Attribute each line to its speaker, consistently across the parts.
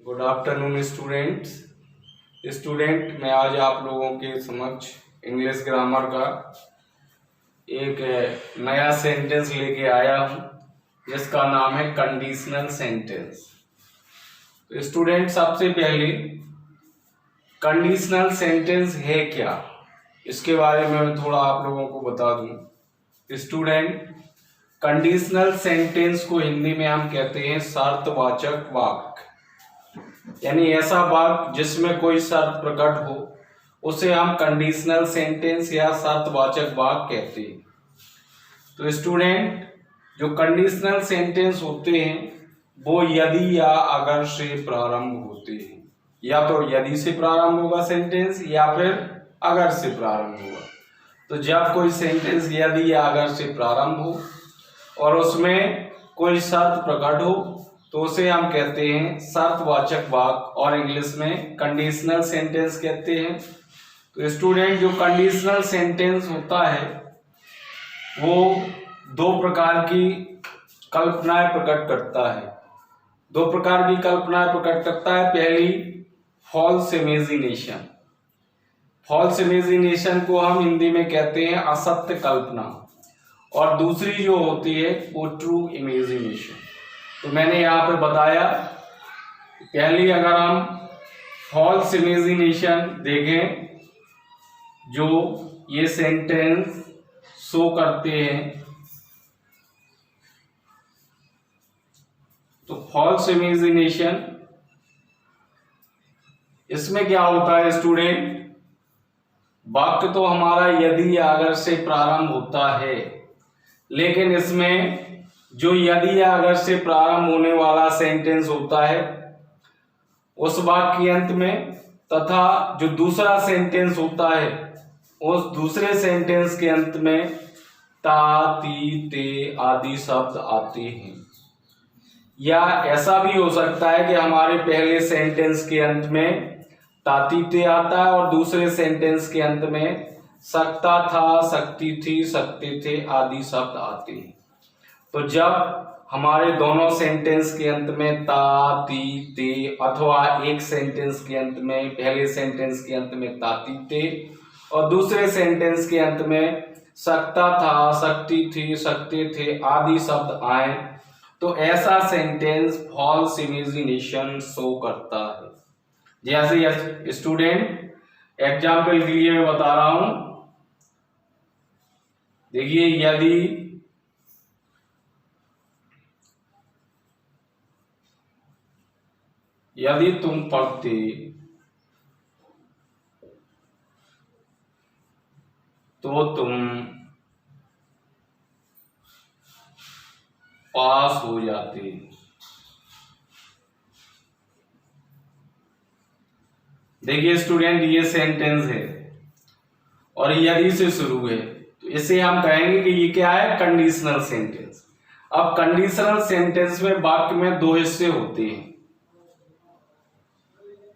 Speaker 1: Good afternoon student मैं आज आप लोगों के समक्ष इंग्लिश ग्रामर का एक नया सेंटेंस लेके आया हूँ जिसका नाम है कंडीशनल सेंटेंस। तो स्टूडेंट सबसे पहले कंडीशनल सेंटेंस है क्या, इसके बारे में मैं थोड़ा आप लोगों को बता दूं। स्टूडेंट, कंडीशनल सेंटेंस को हिंदी में हम कहते हैं शर्तवाचक वाक्य, यानी ऐसा वाक्य जिसमें कोई शर्त प्रकट हो उसे हम कंडीशनल सेंटेंस या शर्तवाचक वाक्य कहते हैं। तो स्टूडेंट, जो कंडीशनल सेंटेंस होते हैं वो यदि या अगर से प्रारंभ होते हैं, या तो यदि से प्रारंभ होगा सेंटेंस या फिर अगर से प्रारंभ होगा। तो जब कोई सेंटेंस यदि या अगर से प्रारंभ हो और उसमें कोई शर्त प्रकट हो तो उसे हम कहते हैं शर्तवाचक वाक्य और इंग्लिश में कंडीशनल सेंटेंस कहते हैं। तो स्टूडेंट, जो कंडीशनल सेंटेंस होता है वो दो प्रकार की कल्पनाएं प्रकट करता है। दो प्रकार की कल्पनाएं प्रकट करता है। पहली, फॉल्स इमेजिनेशन। फॉल्स इमेजिनेशन को हम हिंदी में कहते हैं असत्य कल्पना, और दूसरी जो होती है वो ट्रू इमेजिनेशन। तो मैंने यहाँ पे बताया, पहली अगर हम फॉल्स इमेजिनेशन देखें जो ये सेंटेंस शो करते हैं, तो फॉल्स इमेजिनेशन इसमें क्या होता है स्टूडेंट, वाक्य तो हमारा यदि या अगर से प्रारंभ होता है, लेकिन इसमें जो यदि या अगर से प्रारंभ होने वाला सेंटेंस होता है उस वाक्य के अंत में, तथा जो दूसरा सेंटेंस होता है उस दूसरे सेंटेंस के अंत में ता, ती, ते आदि शब्द आते हैं। या ऐसा भी हो सकता है कि हमारे पहले सेंटेंस के अंत में ताती ते आता है और दूसरे सेंटेंस के अंत में सकता था, सकती थी, सकते थे आदि शब्द आते हैं। तो जब हमारे दोनों सेंटेंस के अंत में ता, ती, ते, अथवा एक सेंटेंस के अंत में, पहले सेंटेंस के अंत में ताती ते और दूसरे सेंटेंस के अंत में सकता था, सकती थी, सकते थे आदि शब्द आए, तो ऐसा सेंटेंस फॉल्स इमेजिनेशन शो करता है। जैसे स्टूडेंट, एग्जाम्पल के लिए मैं बता रहा हूं, देखिए, यदि तुम पढ़ते तो तुम पास हो जाते। देखिए स्टूडेंट, ये सेंटेंस है और यदि से शुरू है, तो इसे हम कहेंगे कि ये क्या है, कंडीशनल सेंटेंस। अब कंडीशनल सेंटेंस में वाक्य में दो हिस्से होते हैं।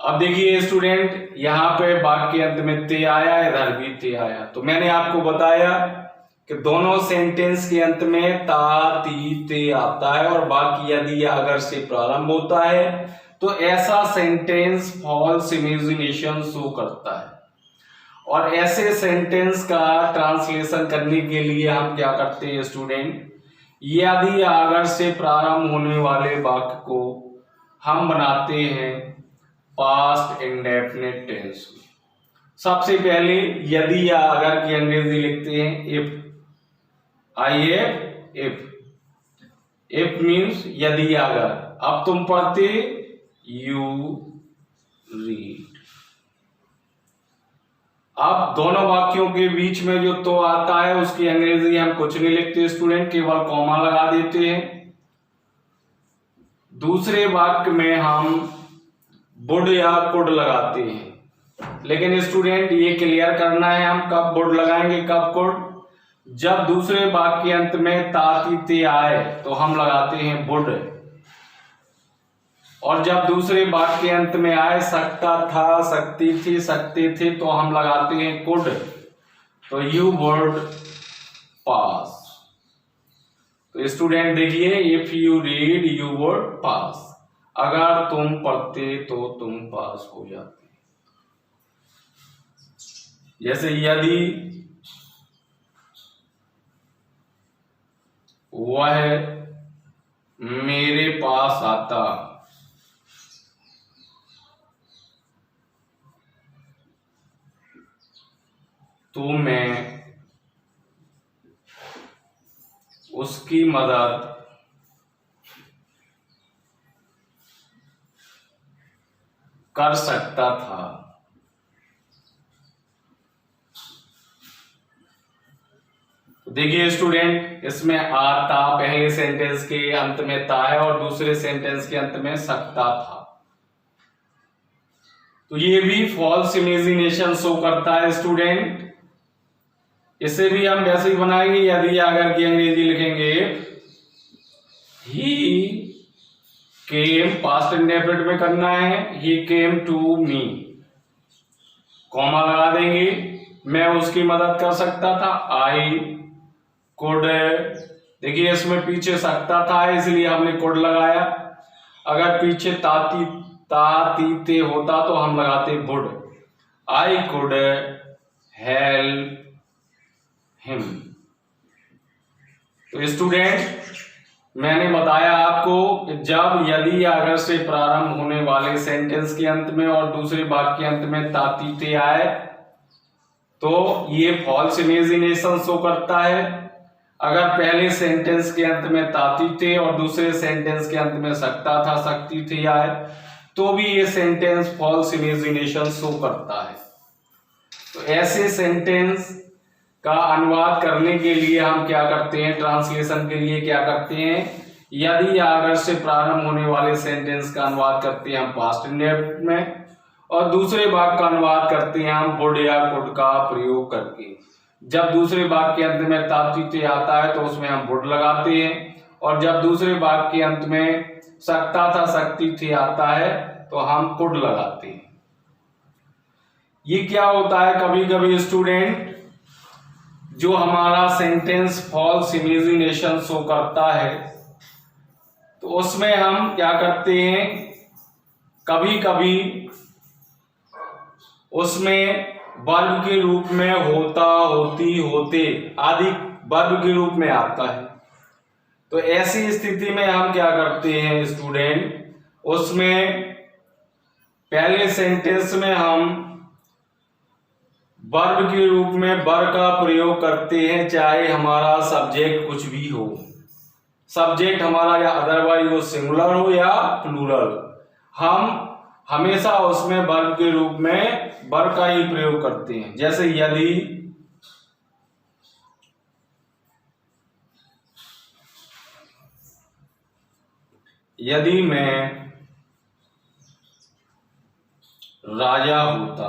Speaker 1: अब देखिए स्टूडेंट, यहाँ पे वाक्य के अंत में ते आया, इधर भी ते आया, तो मैंने आपको बताया कि दोनों सेंटेंस के अंत में ता, ती, ते आता है और वाक्य यदि या अगर से प्रारंभ होता है, तो ऐसा सेंटेंस फॉल्स इमेजिनेशन शो करता है। और ऐसे सेंटेंस का ट्रांसलेशन करने के लिए हम क्या करते हैं स्टूडेंट, यदि या अगर से प्रारंभ होने वाले वाक्य को हम बनाते हैं पास्ट इंडेफिनिट टेंस में। सबसे पहले यदि या अगर की अंग्रेजी लिखते हैं इफ, इफ मीन्स यदि या अगर। अब तुम पढ़ते, यू रीड। अब दोनों वाक्यों के बीच में जो तो आता है उसकी अंग्रेजी हम कुछ नहीं लिखते स्टूडेंट, केवल कॉमा लगा देते हैं। दूसरे वाक्य में हम वुड या कुड लगाते हैं, लेकिन स्टूडेंट ये क्लियर करना है हम कब वुड लगाएंगे कब कुड। जब दूसरे वाक्य के अंत में ताती ते आए तो हम लगाते हैं वुड, और जब दूसरे वाक्य के अंत में आए सकता था, सकती थी, सकते थे, तो हम लगाते हैं कुड। तो यू वुड पास। तो स्टूडेंट देखिए, if you read you would पास। अगर तुम पढ़ते तो तुम पास हो जाते। जैसे यदि वह मेरे पास आता तो मैं उसकी मदद कर सकता था। देखिए स्टूडेंट, इसमें आता पहले सेंटेंस के अंत में था है और दूसरे सेंटेंस के अंत में सकता था, तो ये भी फॉल्स इमेजिनेशन शो करता है स्टूडेंट। इसे भी हम वैसे ही बनाएंगे, यदि अगर की अंग्रेजी लिखेंगे ही केम, पास्ट इंडेफिनिट में करना है, ही केम टू मी, कॉमा लगा देंगे, मैं उसकी मदद कर सकता था, आई कुड। देखिए इसमें पीछे सकता था इसलिए हमने कुड लगाया, अगर पीछे तातीते होता तो हम लगाते would, I could help him. तो स्टूडेंट, मैंने बताया आपको कि जब यदि अगर से प्रारंभ होने वाले सेंटेंस के अंत में और दूसरे वाक्य के अंत में तातीते आए तो ये फॉल्स इमेजिनेशन शो करता है। अगर पहले सेंटेंस के अंत में तातीते और दूसरे सेंटेंस के अंत में सकता था सकती थे आए तो भी ये सेंटेंस फॉल्स इमेजिनेशन शो करता है। तो ऐसे सेंटेंस का अनुवाद करने के लिए हम क्या करते हैं, ट्रांसलेशन के लिए क्या करते हैं, यदि अगर से प्रारंभ होने वाले सेंटेंस का अनुवाद करते हैं हम पास्ट इंडेफिनिट में और दूसरे भाग का अनुवाद करते हैं हम वुड या कुड का प्रयोग करके। जब दूसरे भाग के अंत में तातीते आता है तो उसमें हम वुड लगाते हैं और जब दूसरे भाग के अंत में सकता था सकती थी आता है तो हम कुड लगाते हैं। ये क्या होता है, कभी कभी स्टूडेंट जो हमारा सेंटेंस फॉल्स इमेजिनेशन शो करता है तो उसमें हम क्या करते हैं, कभी कभी उसमें वर्ब के रूप में होता होती होते आदि वर्ब के रूप में आता है। तो ऐसी स्थिति में हम क्या करते हैं स्टूडेंट, उसमें पहले सेंटेंस में हम वर्ब के रूप में वर का प्रयोग करते हैं, चाहे हमारा सब्जेक्ट कुछ भी हो, सब्जेक्ट हमारा या अदरवाइज वो सिंगुलर हो या प्लूरल, हम हमेशा उसमें वर्ब के रूप में वर का ही प्रयोग करते हैं। जैसे यदि मैं राजा होता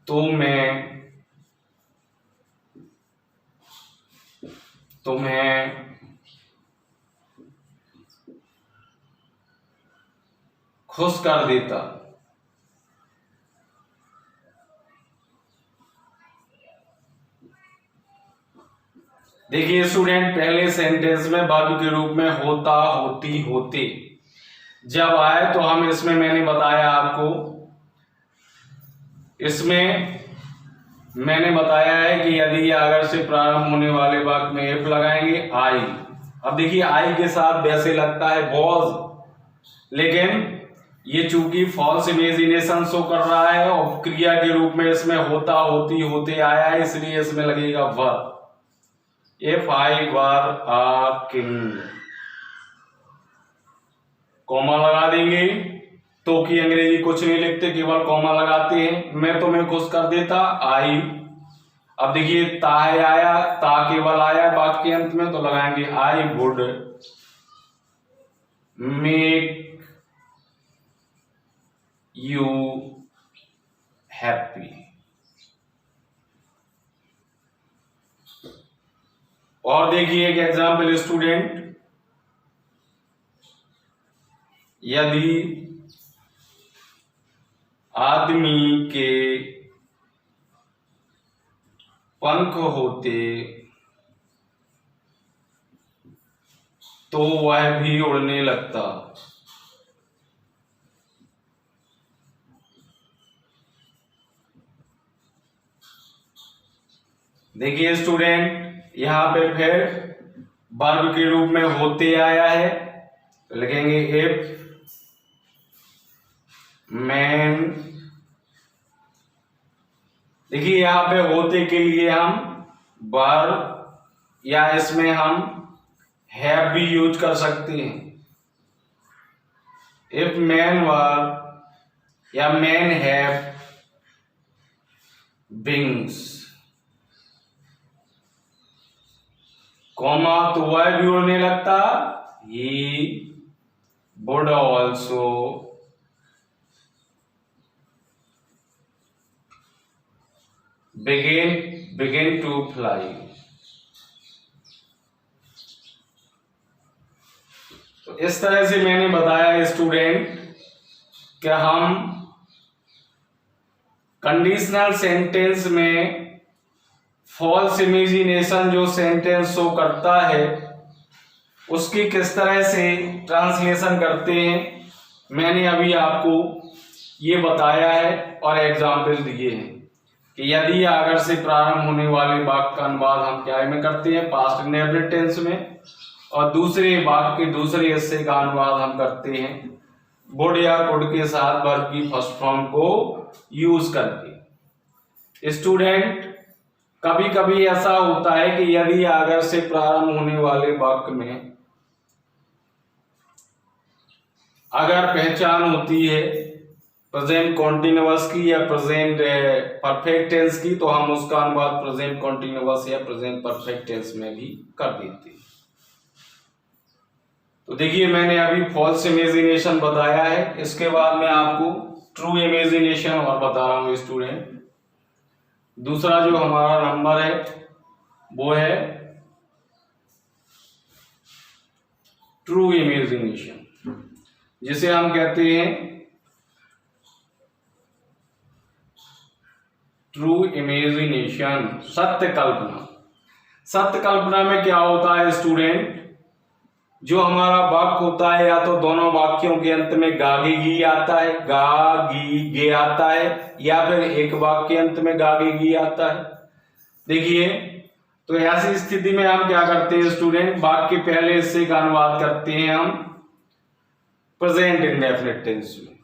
Speaker 1: तो मैं तुम्हें खुश कर देता। देखिए स्टूडेंट, पहले सेंटेंस में वर्ब के रूप में होता होती होते जब आए तो हम इसमें मैंने बताया आपको, इसमें मैंने बताया है कि यदि अगर से प्रारंभ होने वाले वाक्य में इफ लगाएंगे आई। अब देखिए आई के साथ वैसे लगता है वॉज, लेकिन ये चूंकि फॉल्स इमेजिनेशन शो कर रहा है और क्रिया के रूप में इसमें होता होती होते आया है इसलिए इसमें लगेगा were. If I were a king, comma लगा देंगे, तो की अंग्रेजी कुछ नहीं लिखते केवल कॉमा लगाते हैं। मैं तुम्हें खुश कर देता आई। अब देखिए ता है आया, ता केवल आया वाक्य के अंत में तो लगाएंगे I would make you happy. और देखिए एक एग्जाम्पल स्टूडेंट, यदि आदमी के पंख होते तो वह भी उड़ने लगता। देखिए स्टूडेंट, यहां पे फिर वर्ब के रूप में होते आया है, तो लिखेंगे इफ मैन। देखिए यहां पे होते के लिए हम वर्ब या इसमें हम हैव भी यूज कर सकते हैं। इफ मैन वर या मैन हैव विंग्स, कॉमा तो वह भी उड़ने लगता, he would also begin to fly। तो इस तरह से मैंने बताया स्टूडेंट कि हम कंडीशनल सेंटेंस में फॉल्स इमेजिनेशन जो सेंटेंस शो करता है उसकी किस तरह से ट्रांसलेशन करते हैं, मैंने अभी आपको ये बताया है और एग्जाम्पल दिए हैं कि यदि अगर से प्रारंभ होने वाले वाक्य का अनुवाद हम क्या में करते हैं, पास्ट इंडेफिनिट टेंस में, और दूसरे वाक्य के दूसरे हिस्से का अनुवाद हम करते हैं वुड या कुड के साथ वर्ब की फर्स्ट फॉर्म को यूज करके। स्टूडेंट, कभी कभी ऐसा होता है कि यदि अगर से प्रारंभ होने वाले वाक्य में अगर पहचान होती है प्रेजेंट कॉन्टिन्यूअस की या प्रेजेंट परफेक्ट टेंस की, तो हम उसका अनुवाद प्रेजेंट कॉन्टिन्यूअस या प्रेजेंट परफेक्ट टेंस में भी कर देते हैं। तो देखिए मैंने अभी फॉल्स इमेजिनेशन बताया है, इसके बाद मैं आपको ट्रू इमेजिनेशन और बता रहा हूं स्टूडेंट। दूसरा जो हमारा नंबर है वो है ट्रू इमेजिनेशन, जिसे हम कहते हैं ट्रू इमेजिनेशन, सत्य कल्पना। सत्य कल्पना में क्या होता है स्टूडेंट, जो हमारा वाक्य होता है या तो दोनों वाक्यों के अंत में गा गी गी आता है, गा गी गे आता है, या फिर एक वाक्य अंत में गा गी गी आता है। देखिए तो ऐसी स्थिति में हम क्या करते हैं स्टूडेंट, वाक्य के पहले हिस्से का अनुवाद करते हैं हम प्रेजेंट इंडेफिनिट टेंस में,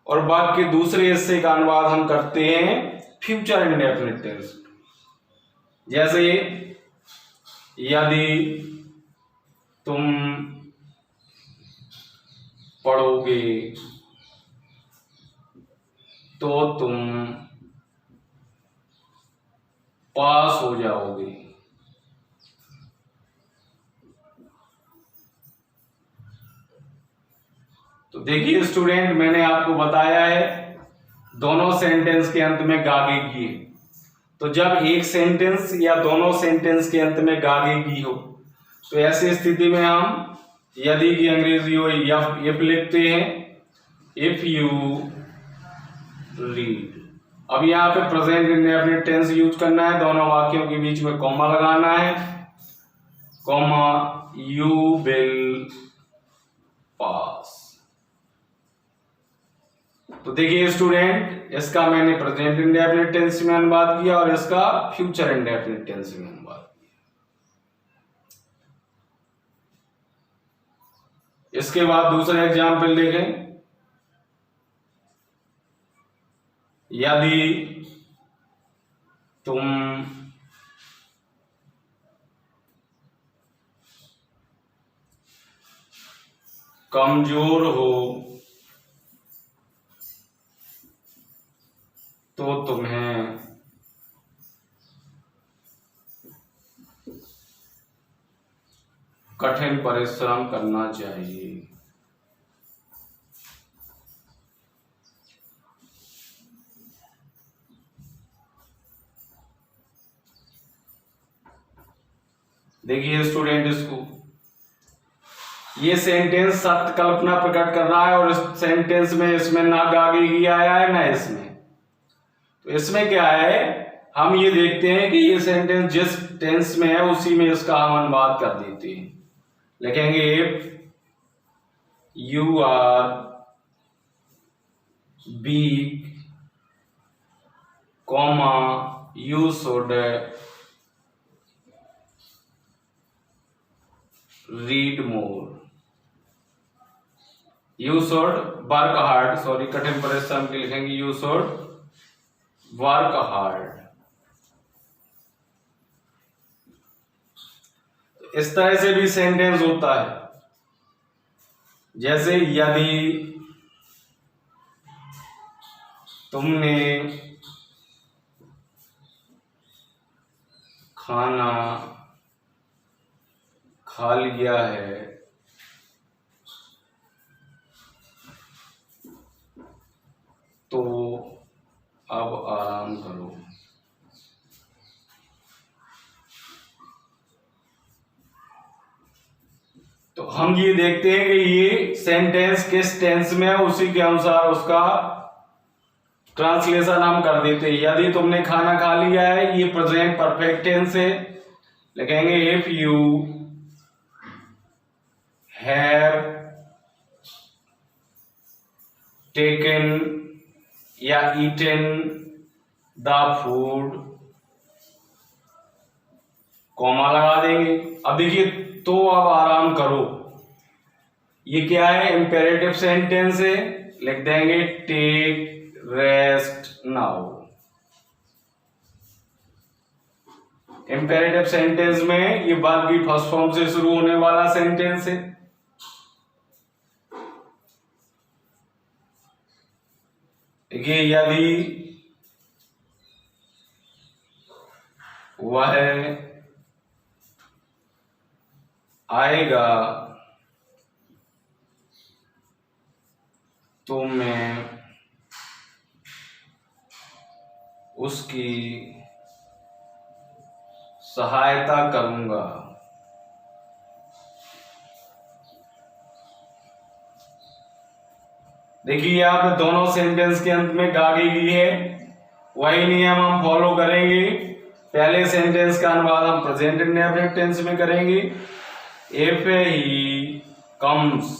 Speaker 1: और वाक्य के दूसरे हिस्से का अनुवाद हम करते हैं फ्यूचर इंडेफिनिट टेंस में। जैसे यदि तुम पढ़ोगे तो तुम पास हो जाओगे। तो देखिए स्टूडेंट, मैंने आपको बताया है दोनों सेंटेंस के अंत में गागे की है, तो जब एक सेंटेंस या दोनों सेंटेंस के अंत में गागे की हो तो ऐसी स्थिति में हम यदि की अंग्रेजी हो इफ लिखते हैं, इफ यू रीड। अब यहाँ पे प्रेजेंट इंडेफिनिट टेंस यूज करना है, दोनों वाक्यों के बीच में कॉमा लगाना है, कॉमा यू विल पास। तो देखिए स्टूडेंट, इसका मैंने प्रेजेंट इंडेफिनिट टेंस में अनुवाद किया और इसका फ्यूचर इंडेफिनिट टेंस में अनुवाद किया। इसके बाद दूसरा एग्जाम्पल देखें, यदि तुम कमजोर हो तो तुम्हें कठिन परिश्रम करना चाहिए। देखिए स्टूडेंट, इसको ये सेंटेंस सत्य कल्पना प्रकट कर रहा है और इस सेंटेंस में इसमें ना गागी गी आया है ना इसमें। तो इसमें क्या है, हम ये देखते हैं कि ये सेंटेंस जिस टेंस में है उसी में इसका हम अनुवाद कर देते हैं। लिखेंगे if you are big, comma, you should read more. You should work hard. Sorry, कठिन परिश्रम के लिखेंगे you should work hard. इस तरह से भी सेंटेंस होता है, जैसे यदि तुमने खाना खा लिया है तो अब आराम करो। तो हम ये देखते हैं कि ये सेंटेंस किस टेंस में है, उसी के अनुसार उसका ट्रांसलेशन हम कर देते हैं। यदि तुमने खाना खा लिया है, ये प्रेजेंट परफेक्ट टेंस है, लिखेंगे इफ यू हैव टेकन या ईटन द फूड, कॉमा लगा देंगे। अब देखिए, तो अब आराम करो, ये क्या है, इंपेरेटिव सेंटेंस है, लिख देंगे take rest now. Imperative sentence में ये वर्ब की फर्स्ट फॉर्म से शुरू होने वाला सेंटेंस है। देखिए, यदि वह आएगा तो मैं उसकी सहायता करूंगा। देखिए, आप दोनों सेंटेंस के अंत में गागी की है, वही नियम हम फॉलो करेंगे। पहले सेंटेंस का अनुवाद हम प्रेजेंट इंडेफिनिट टेंस में करेंगे। If he comes,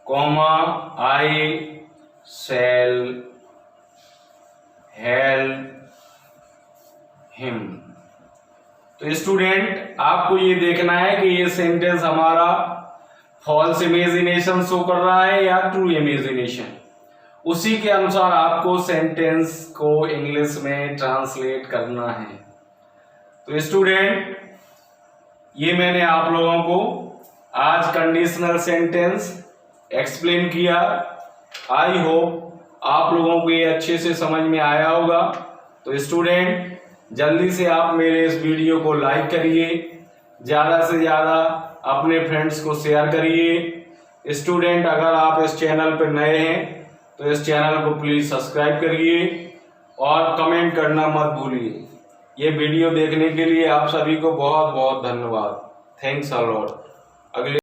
Speaker 1: comma, I shell help him. तो स्टूडेंट, आपको ये देखना है कि ये सेंटेंस हमारा फॉल्स इमेजिनेशन शो कर रहा है या ट्रू इमेजिनेशन। उसी के अनुसार आपको सेंटेंस को इंग्लिश में ट्रांसलेट करना है। तो स्टूडेंट, ये मैंने आप लोगों को आज कंडीशनल सेंटेंस एक्सप्लेन किया। आई होप आप लोगों को ये अच्छे से समझ में आया होगा। तो स्टूडेंट, जल्दी से आप मेरे इस वीडियो को लाइक करिए, ज़्यादा से ज़्यादा अपने फ्रेंड्स को शेयर करिए। स्टूडेंट, अगर आप इस चैनल पर नए हैं तो इस चैनल को प्लीज़ सब्सक्राइब करिए और कमेंट करना मत भूलिए। ये वीडियो देखने के लिए आप सभी को बहुत बहुत धन्यवाद। Thanks a lot. अगले